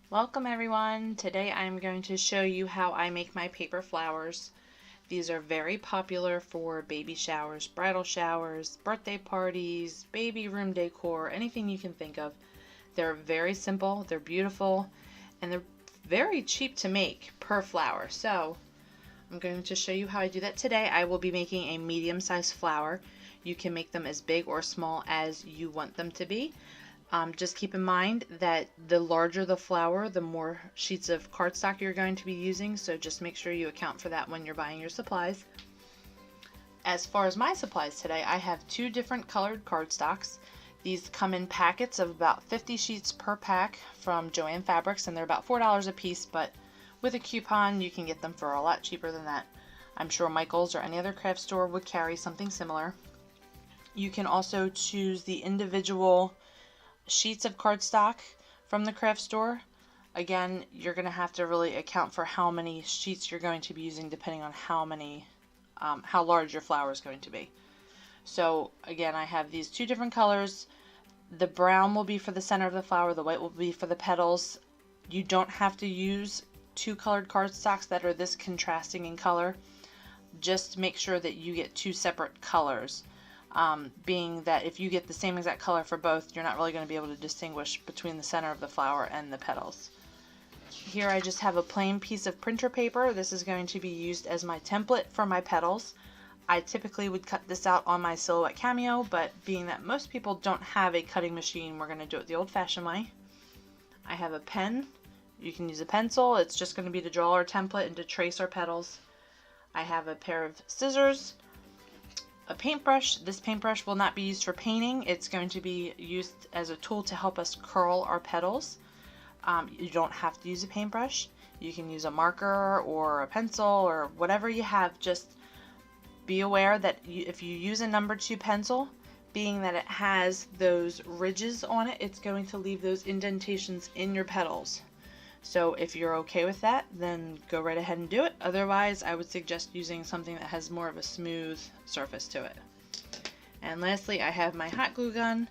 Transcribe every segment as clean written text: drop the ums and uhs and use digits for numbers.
Welcome everyone. Today I'm going to show you how I make my paper flowers. These are very popular for baby showers, bridal showers, birthday parties, baby room decor, anything you can think of. They're very simple, they're beautiful, and they're very cheap to make per flower. So I'm going to show you how I do that today. I will be making a medium-sized flower. You can make them as big or small as you want them to be. Just keep in mind that the larger the flower, the more sheets of cardstock you're going to be using, so just make sure you account for that when you're buying your supplies. As far as my supplies today, I have two different colored cardstocks. These come in packets of about 50 sheets per pack from Joann Fabrics, and they're about $4 a piece, but with a coupon you can get them for a lot cheaper than that. I'm sure Michael's or any other craft store would carry something similar. You can also choose the individual sheets of cardstock from the craft store. Again, you're going to have to really account for how many sheets you're going to be using depending on how large your flower is going to be. So again, I have these two different colors. The brown will be for the center of the flower, the white will be for the petals. You don't have to use two colored cardstocks that are this contrasting in color. Just make sure that you get two separate colors. Being that if you get the same exact color for both, you're not really going to be able to distinguish between the center of the flower and the petals. Here I just have a plain piece of printer paper. This is going to be used as my template for my petals. I typically would cut this out on my Silhouette Cameo, but being that most people don't have a cutting machine, we're going to do it the old-fashioned way. I have a pen. You can use a pencil. It's just going to be to draw our template and to trace our petals. I have a pair of scissors, a paintbrush. This paintbrush will not be used for painting. It's going to be used as a tool to help us curl our petals. You don't have to use a paintbrush. You can use a marker or a pencil or whatever you have. Just be aware that if you use a number 2 pencil, being that it has those ridges on it, it's going to leave those indentations in your petals. So if you're okay with that, then go right ahead and do it. Otherwise, I would suggest using something that has more of a smooth surface to it. And lastly, I have my hot glue gun,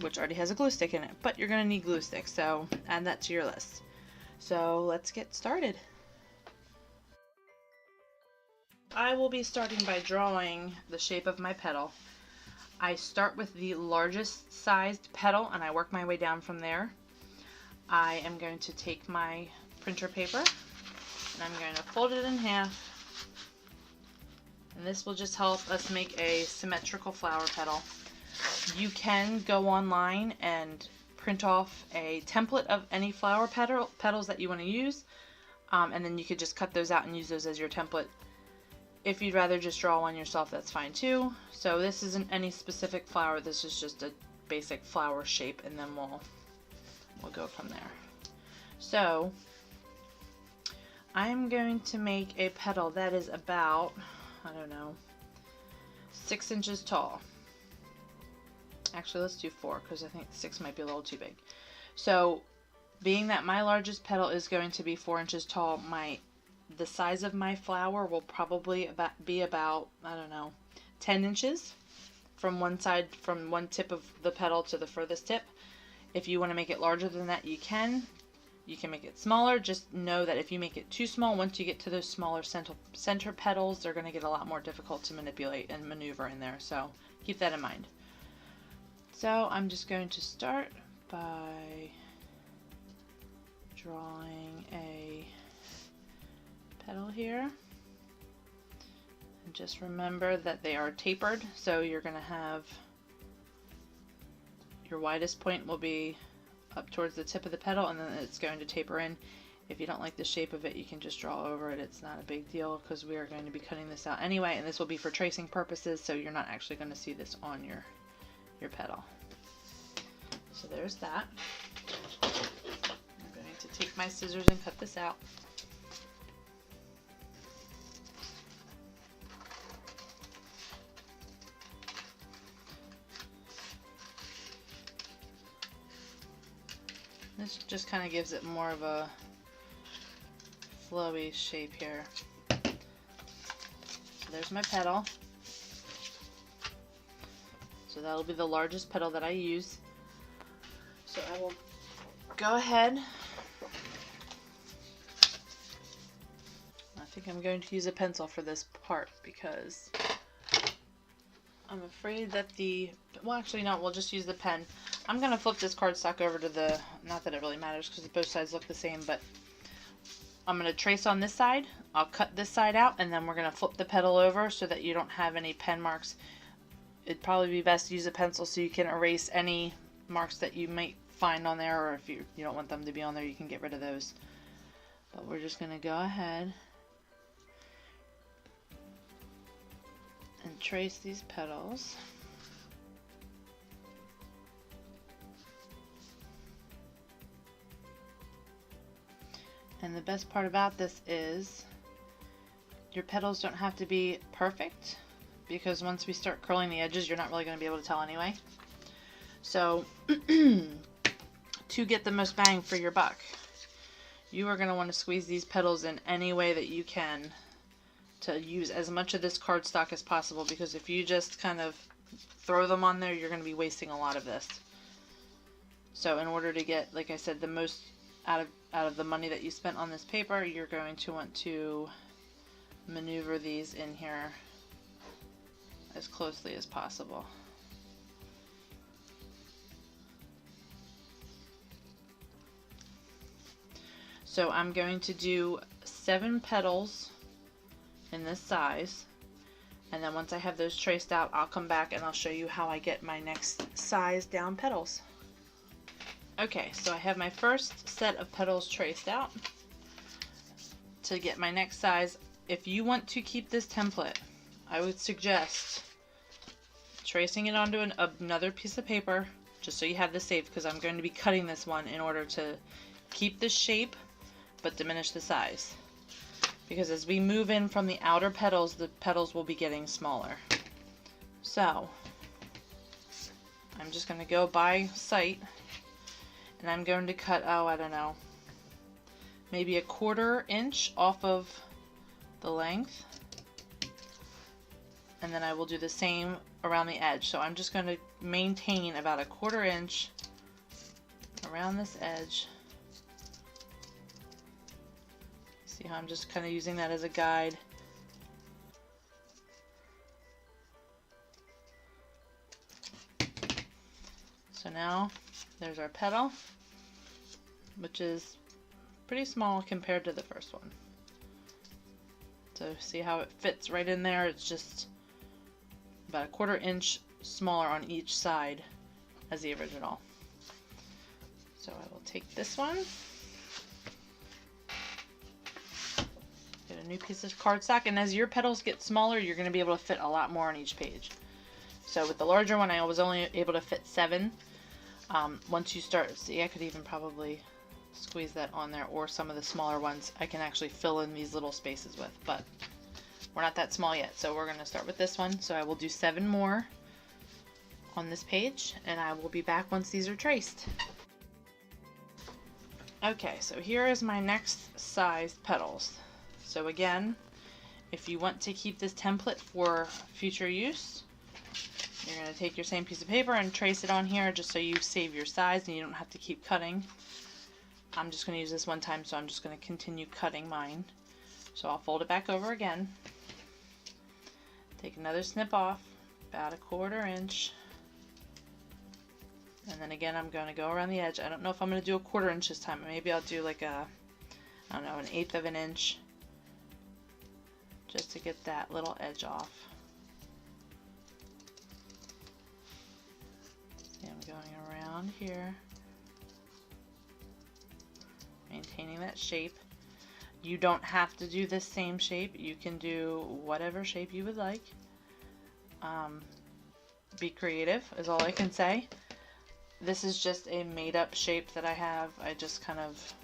which already has a glue stick in it, but you're going to need glue sticks, so add that to your list. So let's get started. I will be starting by drawing the shape of my petal. I start with the largest sized petal and I work my way down from there. I am going to take my printer paper and I'm going to fold it in half, and this will just help us make a symmetrical flower petal. You can go online and print off a template of any flower petals that you want to use, and then you could just cut those out and use those as your template. If you'd rather just draw one yourself, that's fine too. So this isn't any specific flower, this is just a basic flower shape, and then we'll go from there. So I'm going to make a petal that is about, I don't know, 6 inches tall. Actually, let's do 4 because I think 6 might be a little too big. So being that my largest petal is going to be 4 inches tall, the size of my flower will probably be about, I don't know, 10 inches from one side, from one tip of the petal to the furthest tip. If you want to make it larger than that, you can. You can make it smaller. Just know that if you make it too small, once you get to those smaller center petals, they're going to get a lot more difficult to manipulate and maneuver in there. So keep that in mind. So I'm just going to start by drawing a petal here. And just remember that they are tapered, so you're going to have your widest point will be up towards the tip of the petal, and then it's going to taper in. If you don't like the shape of it, you can just draw over it. It's not a big deal because we are going to be cutting this out anyway, and this will be for tracing purposes, so you're not actually going to see this on your petal. So there's that. I'm going to take my scissors and cut this out. This just kind of gives it more of a flowy shape here. So there's my petal. So that'll be the largest petal that I use. So I will go ahead think I'm going to use a pencil for this part because I'm afraid that well, actually no, we'll just use the pen. I'm going to flip this cardstock over to the, not that it really matters because both sides look the same, but I'm going to trace on this side. I'll cut this side out, and then we're going to flip the petal over so that you don't have any pen marks. It'd probably be best to use a pencil so you can erase any marks that you might find on there, or if you don't want them to be on there, you can get rid of those. But we're just going to go ahead and trace these petals. And the best part about this is your petals don't have to be perfect, because once we start curling the edges, you're not really going to be able to tell anyway. So to get the most bang for your buck, you are going to want to squeeze these petals in any way that you can to use as much of this cardstock as possible, because if you just kind of throw them on there, you're going to be wasting a lot of this. So in order to get, like I said, the most out of the money that you spent on this paper, you're going to want to maneuver these in here as closely as possible. So I'm going to do 7 petals in this size, and then once I have those traced out, I'll come back and I'll show you how I get my next size down petals. Okay, so I have my first set of petals traced out. To get my next size, if you want to keep this template, I would suggest tracing it onto another piece of paper, just so you have this saved, because I'm going to be cutting this one in order to keep the shape but diminish the size. Because as we move in from the outer petals, the petals will be getting smaller. So I'm just going to go by sight, and I'm going to cut, oh, I don't know, maybe a 1/4 inch off of the length, and then I will do the same around the edge. So I'm just going to maintain about a 1/4 inch around this edge. See how I'm just kind of using that as a guide. So now there's our petal, which is pretty small compared to the first one. So see how it fits right in there? It's just about a 1/4 inch smaller on each side as the original. So I will take this one, get a new piece of cardstock, and as your petals get smaller, you're going to be able to fit a lot more on each page. So with the larger one, I was only able to fit 7. Once you start, see, I could even probably squeeze that on there, or some of the smaller ones I can actually fill in these little spaces with, but we're not that small yet, so we're going to start with this one. So I will do 7 more on this page, and I will be back once these are traced. Okay, so here is my next size petals. So again, if you want to keep this template for future use, you're going to take your same piece of paper and trace it on here just so you save your size and you don't have to keep cutting. I'm just going to use this one time, so I'm just going to continue cutting mine. So I'll fold it back over again, take another snip off, about a 1/4 inch, and then again I'm going to go around the edge. I don't know if I'm going to do a 1/4 inch this time. Maybe I'll do like a, I don't know, 1/8 of an inch, just to get that little edge off. See, I'm going around here, maintaining that shape. You don't have to do this same shape. You can do whatever shape you would like. Be creative is all I can say. This is just a made-up shape that I have. I just kind of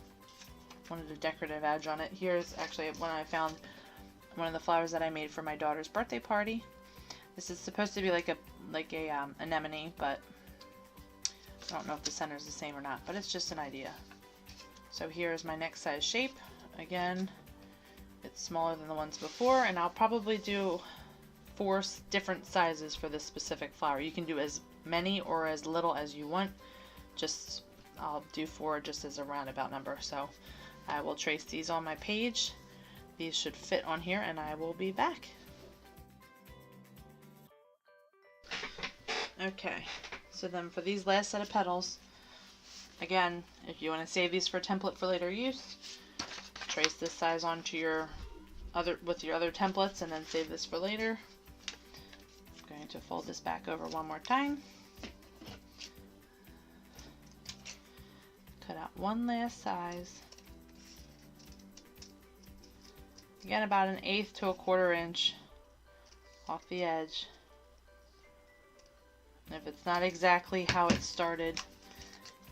wanted a decorative edge on it. Here's actually when I found one of the flowers that I made for my daughter's birthday party. This is supposed to be like a anemone, but I don't know if the center is the same or not, but it's just an idea. So here's my next size shape. Again, it's smaller than the ones before, and I'll probably do 4 different sizes for this specific flower. You can do as many or as little as you want. Just, I'll do 4 just as a roundabout number. So I will trace these on my page. these should fit on here, and I will be back. Okay, so then for these last set of petals, again, if you want to save these for a template for later use, trace this size onto your other templates and then save this for later. I'm going to fold this back over one more time. Cut out one last size. Again, about 1/8 to 1/4 inch off the edge. And if it's not exactly how it started,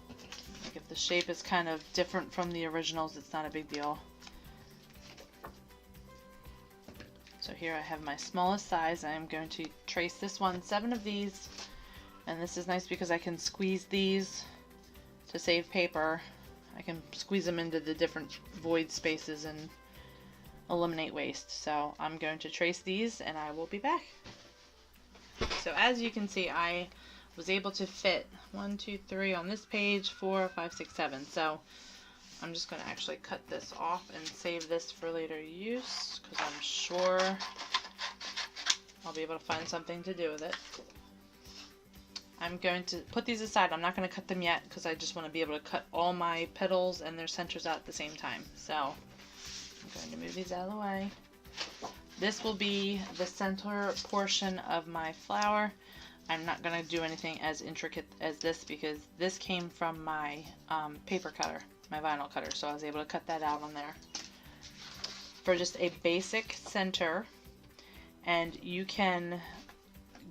like if the shape is kind of different from the originals, it's not a big deal. So here I have my smallest size. I'm going to trace this one, 7 of these, and this is nice because I can squeeze these to save paper. I can squeeze them into the different void spaces and eliminate waste. So I'm going to trace these and I will be back. So as you can see, I was able to fit 1, 2, 3 on this page, 4, 5, 6, 7. So I'm just going to actually cut this off and save this for later use because I'm sure I'll be able to find something to do with it. I'm going to put these aside. I'm not going to cut them yet because I just want to be able to cut all my petals and their centers out at the same time. So I'm going to move these out of the way. This will be the center portion of my flower. I'm not going to do anything as intricate as this because this came from my paper cutter, my vinyl cutter, so I was able to cut that out on there. For just a basic center, and you can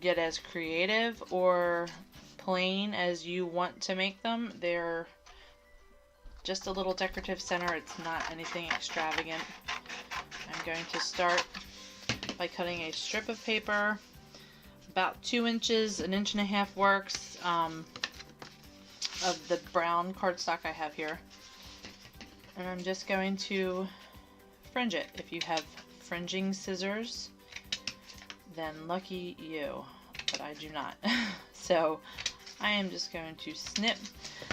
get as creative or plain as you want to make them. They're just a little decorative center. It's not anything extravagant. I'm going to start by cutting a strip of paper about 2 inches, 1.5 inches works of the brown cardstock I have here, and I'm just going to fringe it. If you have fringing scissors, then lucky you, but I do not. So I am just going to snip.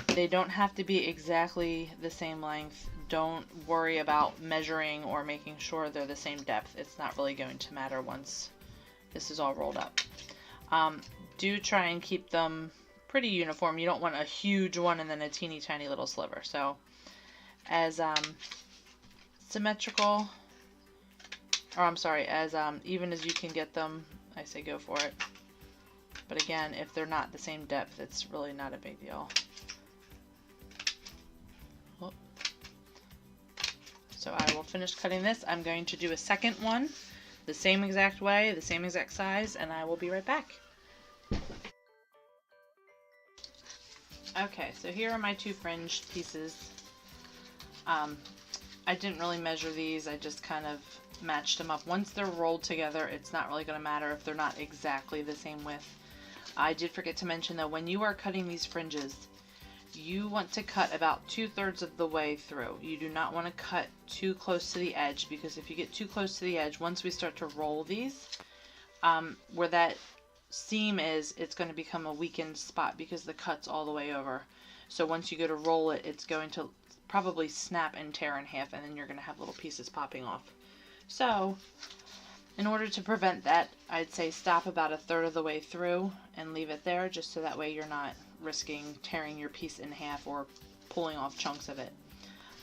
They don't have to be exactly the same length. Don't worry about measuring or making sure they're the same depth. It's not really going to matter once this is all rolled up. Do try and keep them pretty uniform. You don't want a huge one and then a teeny tiny little sliver. So as symmetrical, or I'm sorry, as even as you can get them, I say go for it. But again, if they're not the same depth, it's really not a big deal. Whoop. So I will finish cutting this. I'm going to do a second one the same exact way, the same exact size, and I will be right back. Okay, so here are my 2 fringed pieces. I didn't really measure these, I just kind of matched them up. Once they're rolled together, it's not really going to matter if they're not exactly the same width. I did forget to mention though, when you are cutting these fringes, you want to cut about 2/3 of the way through. You do not want to cut too close to the edge, because if you get too close to the edge, once we start to roll these, where that seam is, it's going to become a weakened spot because the cut's all the way over. So once you go to roll it, it's going to probably snap and tear in half, and then you're going to have little pieces popping off. So in order to prevent that, I'd say stop about 1/3 of the way through and leave it there, just so that way you're not risking tearing your piece in half or pulling off chunks of it.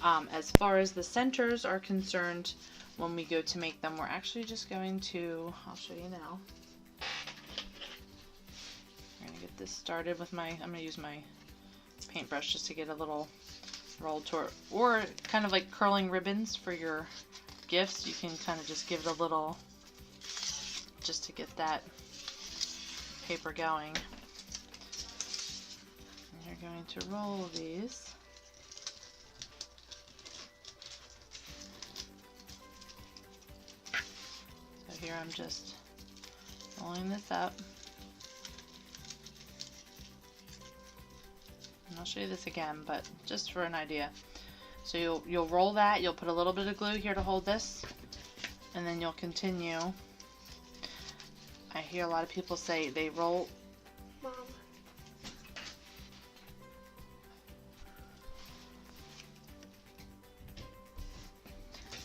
As far as the centers are concerned, when we go to make them, we're actually just going to, I'll show you now. I'm going to get this started with I'm going to use my paintbrush just to get a little roll tour, or kind of like curling ribbons for your gifts. You can kind of just give it a little, just to get that paper going. And you're going to roll these. So here I'm just rolling this up. And I'll show you this again, but just for an idea. So you'll roll that, you'll put a little bit of glue here to hold this, and then you'll continue. I hear a lot of people say they roll. Mom.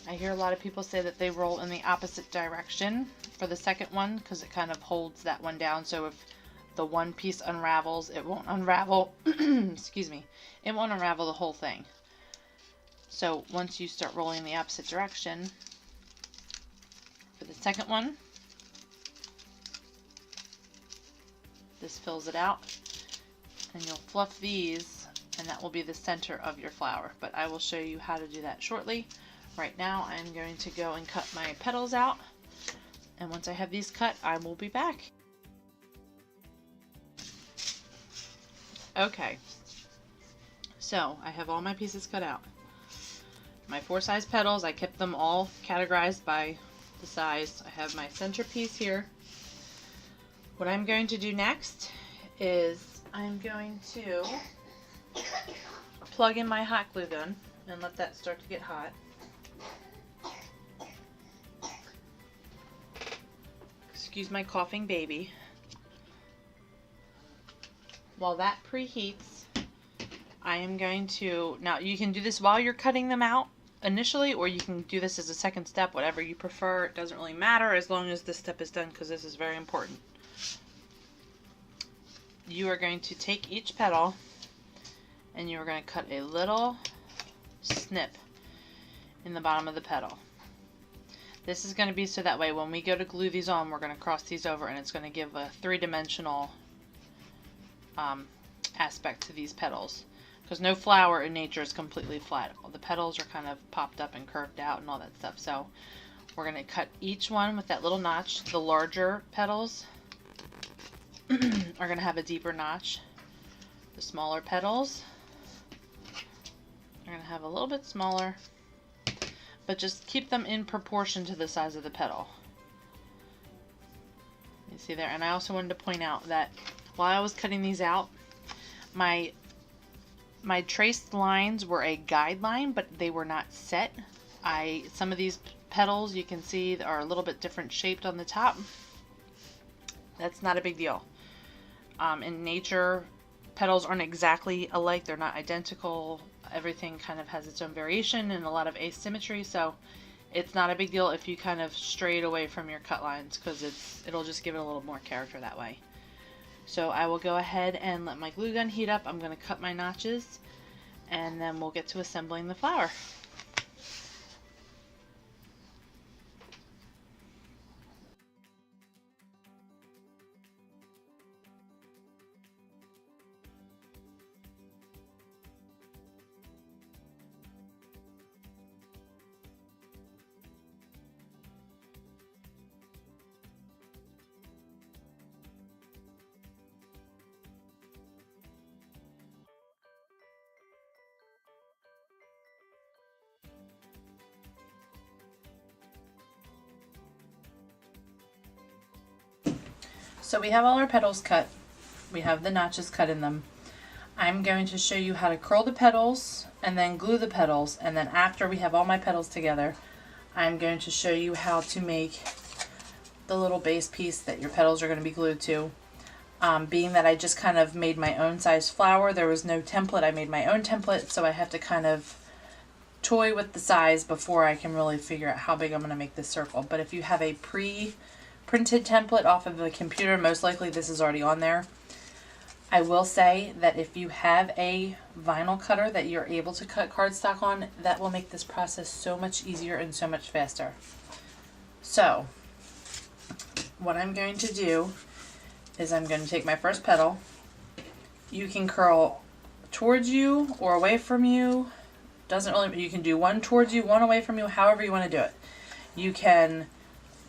I hear a lot of people say that they roll in the opposite direction for the second one because it kind of holds that one down. So if the one piece unravels, it won't unravel, excuse me, it won't unravel the whole thing. So once you start rolling in the opposite direction for the second one, this fills it out, and you'll fluff these, and that will be the center of your flower. But I will show you how to do that shortly. Right now I'm going to go and cut my petals out, and once I have these cut, I will be back. Okay, so I have all my pieces cut out. My 4 size petals, I kept them all categorized by the size. I have my center piece here. What I'm going to do next is I'm going to plug in my hot glue gun and let that start to get hot. Excuse my coughing baby. While that preheats, I am going to, now you can do this while you're cutting them out initially, or you can do this as a second step, whatever you prefer. It doesn't really matter as long as this step is done, because this is very important. You are going to take each petal and you are going to cut a little snip in the bottom of the petal. This is going to be so that way when we go to glue these on, we're going to cross these over and it's going to give a three-dimensional aspect to these petals, because no flower in nature is completely flat. The petals are kind of popped up and curved out and all that stuff. So we're going to cut each one with that little notch. The larger petals are going to have a deeper notch. The smaller petals are going to have a little bit smaller, but just keep them in proportion to the size of the petal. You see there? And I also wanted to point out that while I was cutting these out, my traced lines were a guideline, but they were not set. Some of these petals you can see are a little bit different shaped on the top. That's not a big deal. In nature, petals aren't exactly alike. They're not identical. Everything kind of has its own variation and a lot of asymmetry, so it's not a big deal if you kind of strayed away from your cut lines, because it'll just give it a little more character that way. So I will go ahead and let my glue gun heat up. I'm going to cut my notches, and then we'll get to assembling the flower. So we have all our petals cut. We have the notches cut in them. I'm going to show you how to curl the petals and then glue the petals, and then after we have all my petals together, I'm going to show you how to make the little base piece that your petals are going to be glued to. Being that I just kind of made my own size flower, there was no template. I made my own template, so I have to kind of toy with the size before I can really figure out how big I'm going to make this circle. But if you have a pre-printed template off of the computer, most likely this is already on there. I will say that if you have a vinyl cutter that you're able to cut cardstock on, that will make this process so much easier and so much faster. So what I'm going to do is I'm going to take my first petal. You can curl towards you or away from you. Doesn't really, you can do one towards you, one away from you, however you want to do it. You can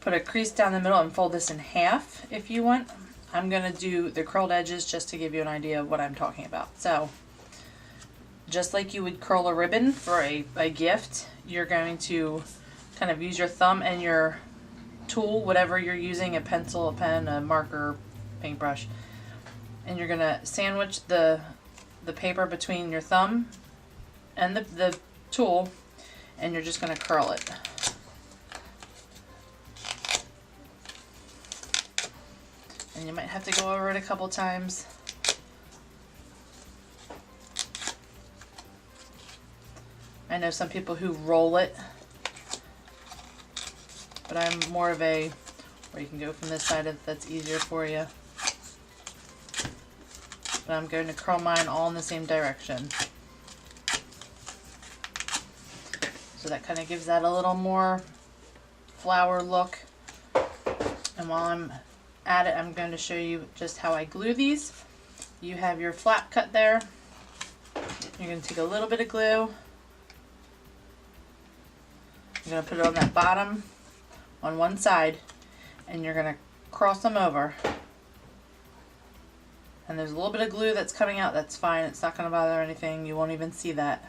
put a crease down the middle and fold this in half if you want. I'm going to do the curled edges just to give you an idea of what I'm talking about. So just like you would curl a ribbon for a gift, you're going to kind of use your thumb and your tool, whatever you're using, a pencil, a pen, a marker, paintbrush, and you're going to sandwich the paper between your thumb and the tool, and you're just going to curl it. And you might have to go over it a couple times. I know some people who roll it but I'm more of a, or you can go from this side if that's easier for you. But I'm going to curl mine all in the same direction. So that kind of gives that a little more flower look. And while I'm at it, I'm going to show you just how I glue these. You have your flap cut there. You're going to take a little bit of glue. You're going to put it on that bottom on one side, and you're going to cross them over. And there's a little bit of glue that's coming out. That's fine. It's not going to bother anything. You won't even see that.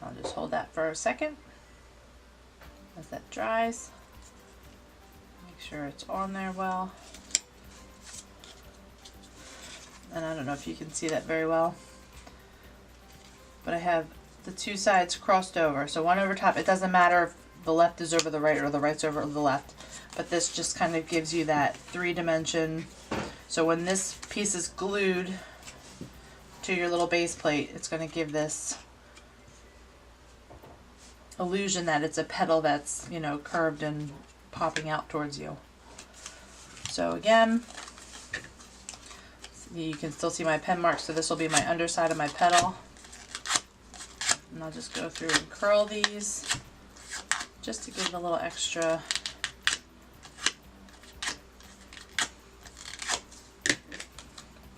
I'll just hold that for a second as that dries. Make sure it's on there well. And I don't know if you can see that very well, but I have the two sides crossed over. So one over top. It doesn't matter if the left is over the right or the right's over the left, but this just kind of gives you that 3-dimension. So when this piece is glued to your little base plate, it's going to give this illusion that it's a petal that's, you know, curved and popping out towards you. So again, you can still see my pen mark, so this will be my underside of my petal. And I'll just go through and curl these just to give it a little extra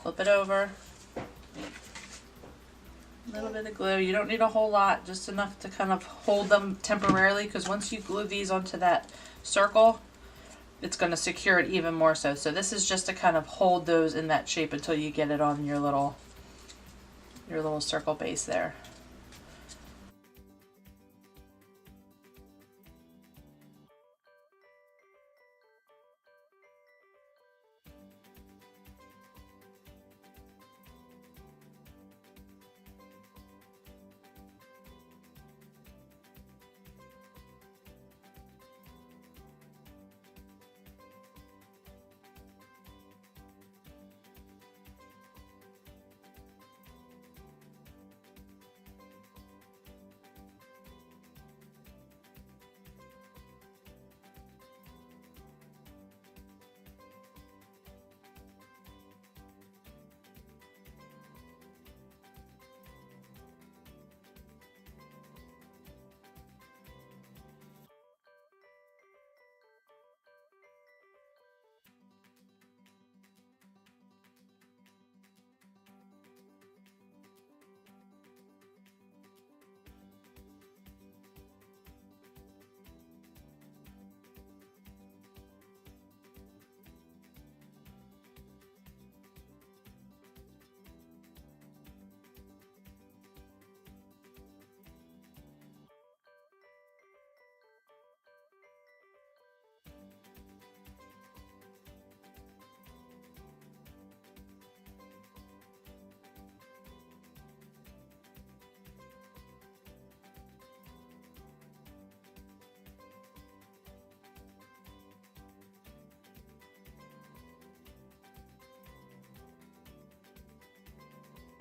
flip it over. A little bit of glue. You don't need a whole lot, just enough to kind of hold them temporarily, because once you glue these onto that circle, it's going to secure it even more so. So this is just to kind of hold those in that shape until you get it on your little circle base there.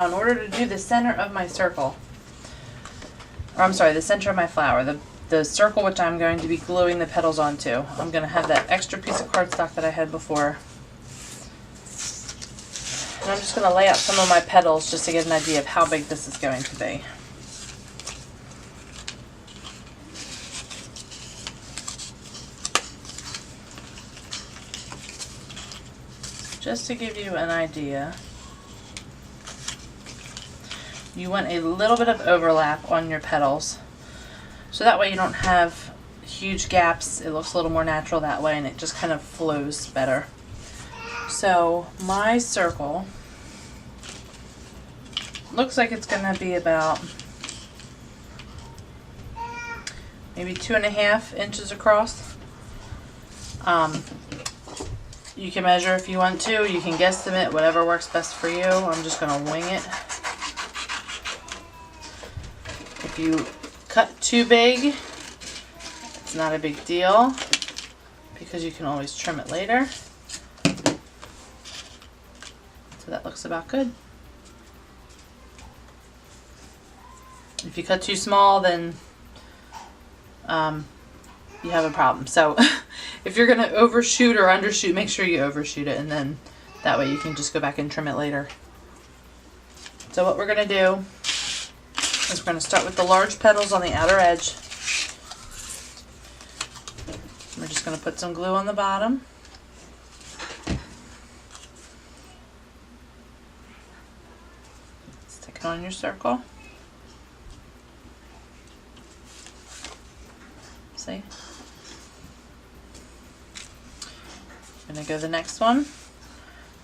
In order to do the center of my circle, or I'm sorry, the center of my flower, the circle which I'm going to be gluing the petals onto, I'm going to have that extra piece of cardstock that I had before. And I'm just going to lay out some of my petals just to get an idea of how big this is going to be. Just to give you an idea, you want a little bit of overlap on your petals, so that way you don't have huge gaps. It looks a little more natural that way, and it just kind of flows better. So my circle looks like it's going to be about maybe 2.5 inches across. You can measure if you want to. You can guesstimate, whatever works best for you. I'm just going to wing it. If you cut too big, it's not a big deal because you can always trim it later. So that looks about good. If you cut too small, then you have a problem. So if you're going to overshoot or undershoot, make sure you overshoot it, and then that way you can just go back and trim it later. So what we're going to do is we're going to start with the large petals on the outer edge. We're just going to put some glue on the bottom. Stick it on your circle. See? I'm going to go the next one.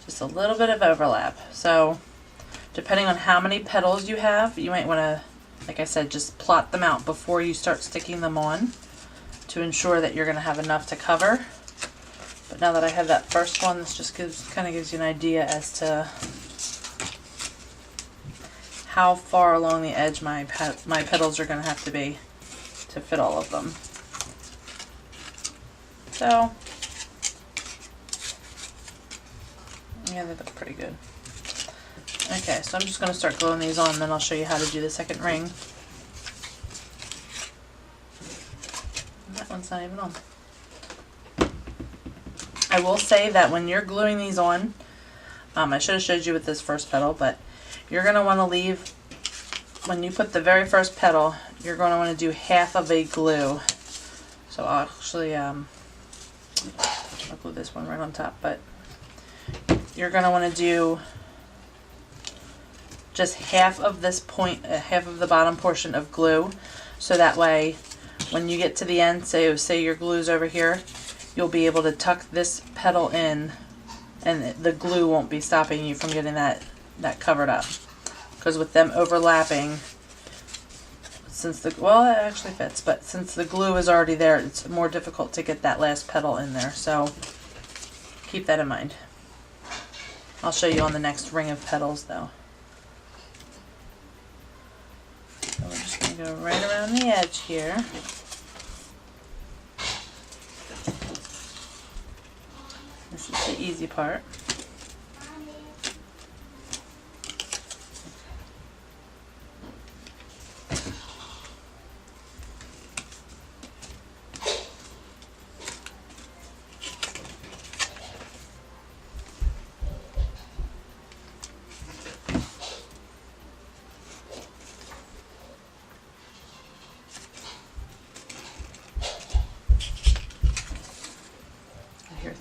Just a little bit of overlap. So depending on how many petals you have, you might want to, like I said, just plot them out before you start sticking them on to ensure that you're going to have enough to cover. But now that I have that first one, this just kind of gives you an idea as to how far along the edge my petals are going to have to be to fit all of them. So, yeah, they look pretty good. Okay, so I'm just going to start gluing these on, and then I'll show you how to do the second ring. That one's not even on. I will say that when you're gluing these on, I should have showed you with this first petal, but you're going to want to leave, when you put the very first petal, you're going to want to do half of a glue. So I'll actually, I'll glue this one right on top, but you're going to want to do just half of this point, half of the bottom portion of glue, so that way when you get to the end, say your glue's over here, you'll be able to tuck this petal in and the glue won't be stopping you from getting that covered up. Because with them overlapping, since well, it actually fits, but since the glue is already there, it's more difficult to get that last petal in there, so keep that in mind. I'll show you on the next ring of petals though. So we're just going to go right around the edge here. This is the easy part.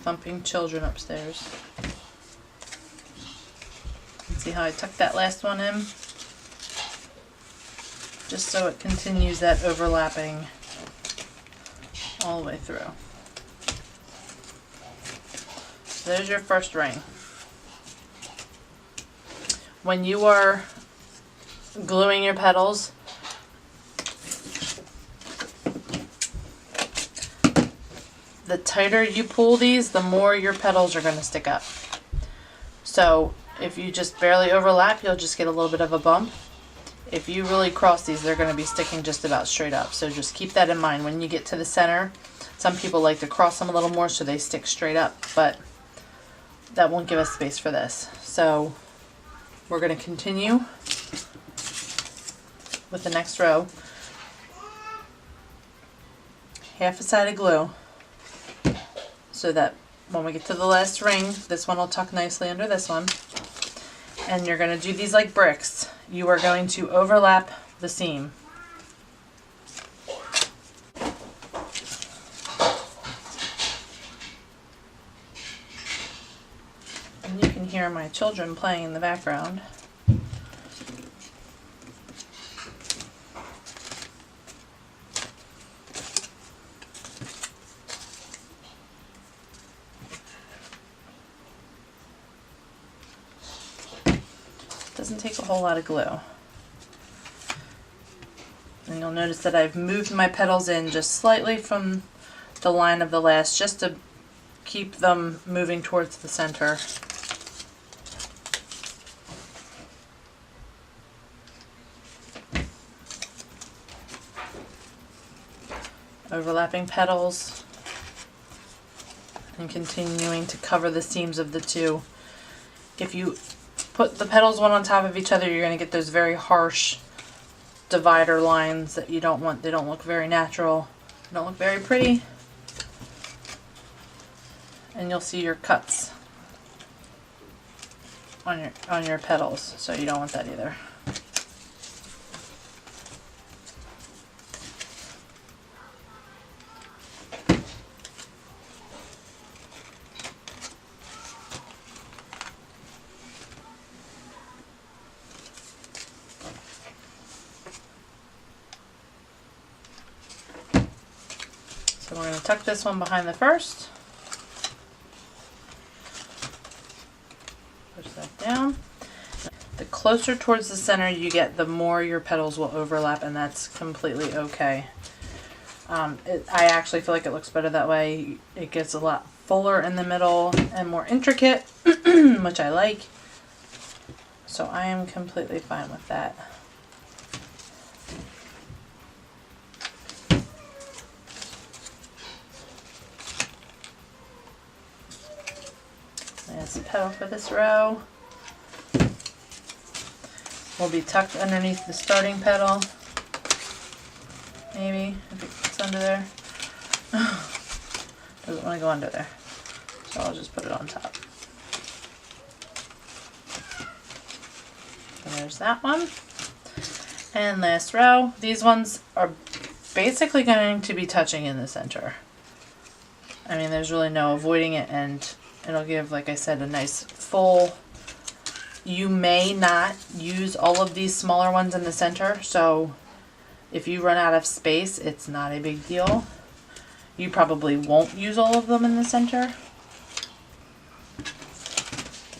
Thumping children upstairs. See how I tucked that last one in? Just so it continues that overlapping all the way through. So there's your first ring. When you are gluing your petals, the tighter you pull these, the more your petals are going to stick up. So if you just barely overlap, you'll just get a little bit of a bump. If you really cross these, they're going to be sticking just about straight up. So just keep that in mind. When you get to the center, some people like to cross them a little more so they stick straight up, but that won't give us space for this. So we're going to continue with the next row. Half a side of glue, so that when we get to the last ring, this one will tuck nicely under this one. And you're going to do these like bricks. You are going to overlap the seam. And you can hear my children playing in the background. Doesn't take a whole lot of glue. And you'll notice that I've moved my petals in just slightly from the line of the last, just to keep them moving towards the center. Overlapping petals and continuing to cover the seams of the two. If you put the petals one on top of each other, you're going to get those very harsh divider lines that you don't want. They don't look very natural. don't look very pretty. And you'll see your cuts on your petals, so you don't want that either. So we're going to tuck this one behind the first. Push that down. The closer towards the center you get, the more your petals will overlap, and that's completely okay. I actually feel like it looks better that way. It gets a lot fuller in the middle and more intricate, which I like. So I am completely fine with that. There's the petal for this row. Will be tucked underneath the starting petal. Maybe, if it gets under there. Doesn't want to go under there. So I'll just put it on top. And there's that one. And last row. These ones are basically going to be touching in the center. I mean, there's really no avoiding it, and it'll give, like I said, a nice full. You may not use all of these smaller ones in the center, so if you run out of space, it's not a big deal. You probably won't use all of them in the center.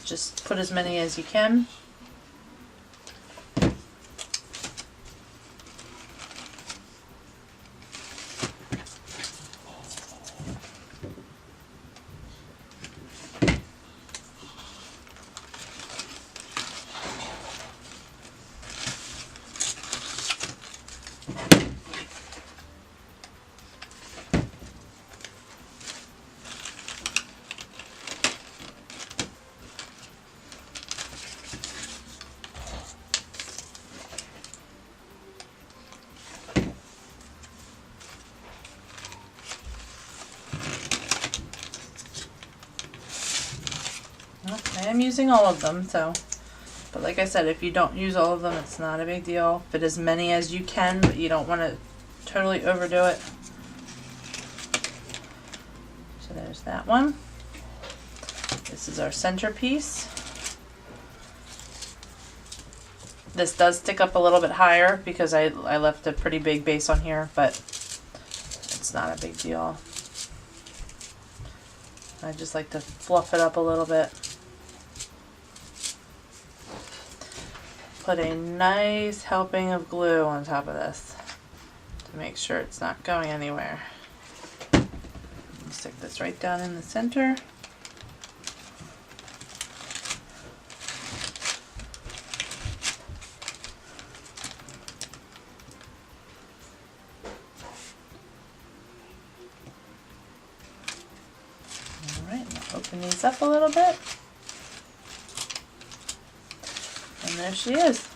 Just put as many as you can. I am using all of them, but like I said, if you don't use all of them, it's not a big deal. Fit as many as you can, but you don't want to totally overdo it. So there's that one. This is our centerpiece. This does stick up a little bit higher because I left a pretty big base on here, but it's not a big deal. I just like to fluff it up a little bit. Put a nice helping of glue on top of this to make sure it's not going anywhere. Stick this right down in the center. Alright, open these up a little bit. And there she is.